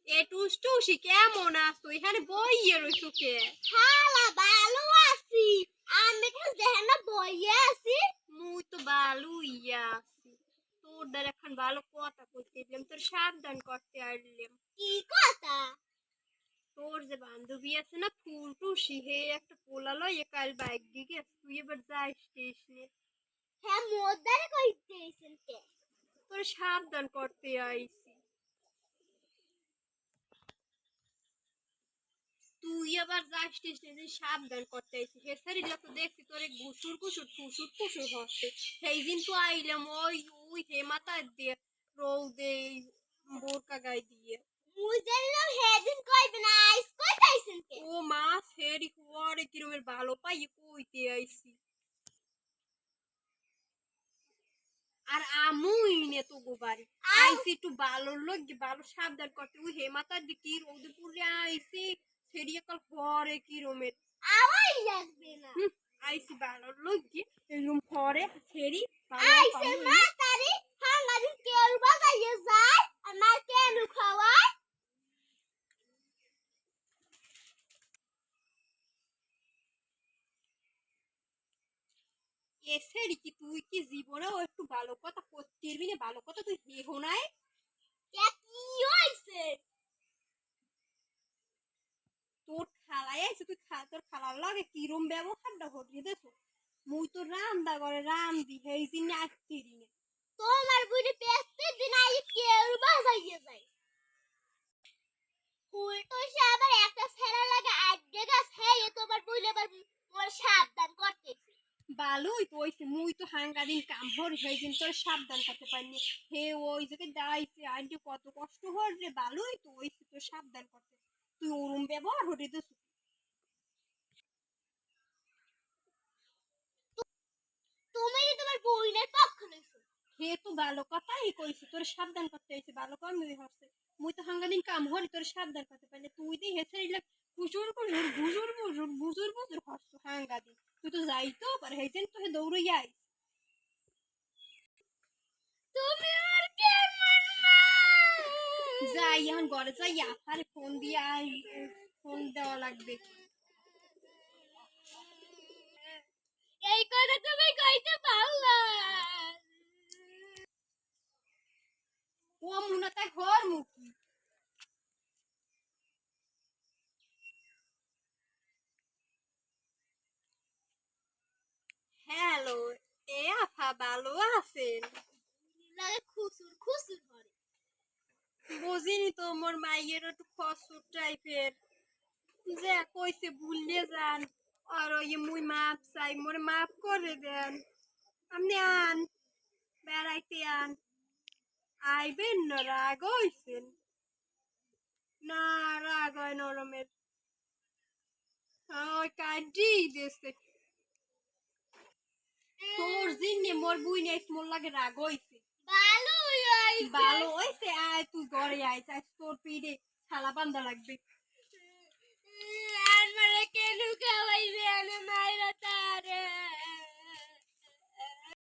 এ টুসটুসি কেমন আছো? এখানে বইয়ে রইছো কে? খালা ভালো আছি। আমি তো দেখেন না বইয়ে আছি। মুই তো ভালো ইয়া আছি। তোর দ্বারা এখন ভালো কথা কইতে দিলাম, তোর সাবধান করতে আইলাম। কি কথা? তোর যে বান্ধবী আছে না ফুলটুসি, হে একটা পোলা লইয়া কাল বাইক দিকে তুই এবার যাইস স্টেশনে। হ্যাঁ মোদ্দারে কইতে আইছেন কে? তোর সাবধান করতে আইছি। তুই আবার যাস স্টেশনে সাবধান করতে আইছি। হে সারি যত দেখছি তোরে ঘুষুর ঘুষুর ফুসুর ফুসুর হচ্ছে। সেই দিন তো আইলাম ওই ওই হে মাথা দিয়ে রৌদে বোরকা গায়ে দিয়ে। মুই জানলাম হেদিন কইবে না আইস কইতে আইছেন কে? ও মা ফেরি কুয়ারে কিরমের ভালো পাই কইতে আইছি। আর আমুই নে তো গোবারি আইছি একটু ভালো লোক ভালো সাবধান করতে ওই হেমাতার দিকে রৌদে পুরে আইছি ফেরি কাল পরে কিরমের আওয়াই লাগবে না। আইছি ভালো লোক এরকম পরে ফেরি ভালো আইছে পাবো মা তারি হাঙ্গারি কেউ বাগাইয়ে যায় আর মা কেন খাওয়ায়? এসেরি কি তুই কি জীবনেও একটু ভালো কথা করতেরবি না? ভালো কথা তুই হেহো নাই। কে কি হইছে? তোর খালাই আছে তুই তোর খালার লাগে কিরম ব্যবহারটা ঘটিয়ে দেখো। মুই তো রান্দা করে রান্দি হেই দিন আসতেরি না। তোমার বুড়ি পেস্তে দিন আই কেউ বাগাইয়ে যায়। উল্টো সে আবার একটা ছেড়া লাগে আড্ডে গাছ হেয়ে তোমার বুড়ি আবার মোর সাবধান করতেছে। ভালোই তো হইছে মুই তো হাঙ্গা দিন কাম হর সেই দিন তোর সাবধান করতে পারিনি। হে ওই জায়গায় দাঁড়াইছে আন্টি কত কষ্ট হর রে ভালোই তো হইছে তোর সাবধান করতে। তুই ওরম ব্যবহার হতে দিস। তুমি তোমার বুড়িনের পক্ষ লইছো। হে তো ভালো কথাই কইছে তোর সাবধান করতে হইছে ভালো কর্মই হচ্ছে। মুই তো হাঙ্গা দিন কাম হরি তোর সাবধান করতে পারলে তুই দি হেসে ইলা কুচুর কুচুর বুজুর বুজুর বুজুর বুজুর হচ্ছ হাঙ্গা দিন তুই তো যাইতো পারে হেসেন তো হে দৌড়ই আই। তুমি আমার কেমন মা? যাই এখন ঘরে যাই আফারে ফোন দিয়ে আই ফোন দেওয়া লাগবে। এই কথা তুমি কইতে পারলা? ও মুনা তাই ঘর মুখি। হ্যালো এ আফা ভালো আছেন? লাগে খুসুর খুসুর করে। বুঝিনি তো মোর মাইয়ের একটু খসুর টাইপের যে কইছে ভুললে যান আর ওই মুই মাপ চাই মোর মাপ করে দেন। আপনি আন বেড়াইতে আন আইবেন না রাগ হইছেন? না রাগ হয় নরমের ওই কাটি দেশে তোর জিন্নে মোর বুই নেই মোর লাগে রাগ হইছে। ভালোই হইছে। ভালো হইছে আয় তুই ঘরে আইস আজ তোর পিঠে থালা বান্ধা লাগবে। আর মানে কেন খাওয়াইবে আনে মাইরা তারে?